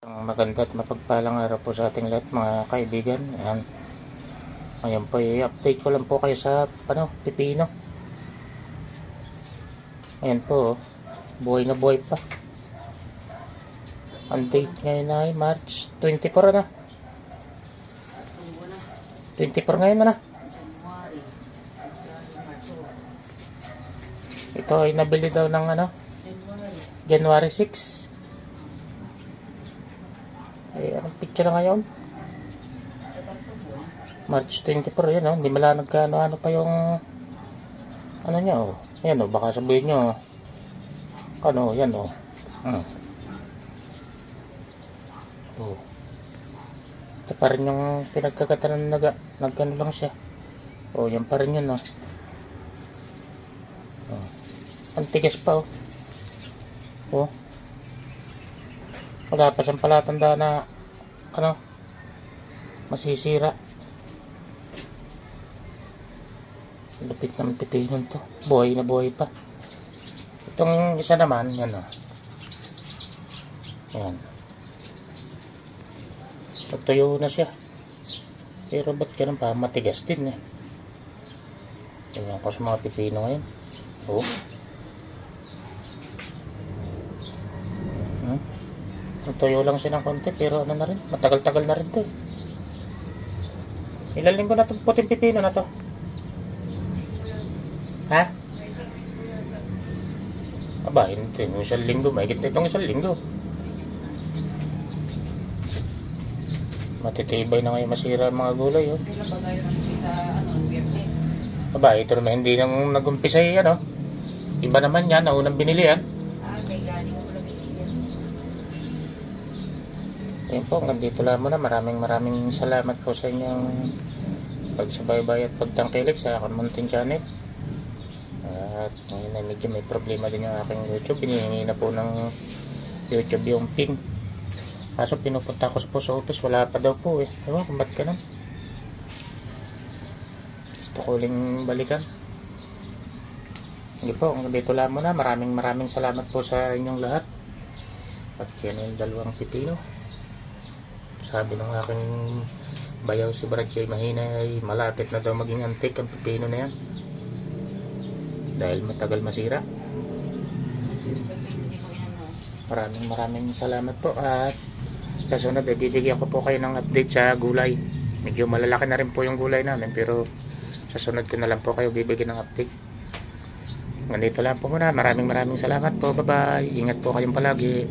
Ang maganda at mapagpalang araw po sa ating lahat mga kaibigan. Ayan. Ngayon po i-update ko lang po kayo sa pipino. Ayan po, buhay na buhay pa. Ang date ngayon ay March 24 na. 24 ngayon na. Ito ay nabili daw ng January 6. Ay, anong picture na ngayon? March 24, yan hindi mala nagkano pa yung niya Ayan baka sabihin nyo yan ito pa rin yung pinagkagatan ng nagkano lang siya. Yan pa rin yun ang tigas pa wala pa siyang palatanda na masisira. Lupit naman pipinon to, buhay na buhay pa. Itong isa naman yan yan, tutuyo na siya, pero ba't ganun pa, matigas din tingnan ko sa mga pipino ngayon. Tuyo lang siya ng konti, pero na rin, matagal-tagal na rin to Ilan linggo na itong puting pipino na to? Ha? Aba, hindi yung isang linggo, mahigit na itong isang linggo. Matitibay na ngayon masira ang mga gulay Kailan ba kayo nag-umpisa Biyernes? Aba, ito naman hindi nang nag-umpisa iba naman yan, naunang binili Kay galing ko lang binili. Ayun po, nandito lang muna. Maraming salamat po sa inyong pagsubaybay at pagtangkilik sa aking munting channel. At ngayon ay medyo may problema din yung aking YouTube. Hinihingi na po ng YouTube yung pin. Kaso pinupunta ko po sa office, wala pa daw po Ewan kung ba't ganun. Gusto ko uling balikan. Hindi po, nandito lang muna. Maraming salamat po sa inyong lahat. At yan yung dalawang pipino. Sabi ng aking bayaw si Brad J. Mahina ay malapit na daw maging antik ang pipino na yan dahil matagal masira. Maraming salamat po, at sa sunod bibigyan ko po kayo ng update sa gulay. Medyo malalaki na rin po yung gulay namin, pero sa sunod ko na lang po kayo bibigyan ng update. Nandito lang po muna. Maraming salamat po. Bye bye. Ingat po kayong palagi.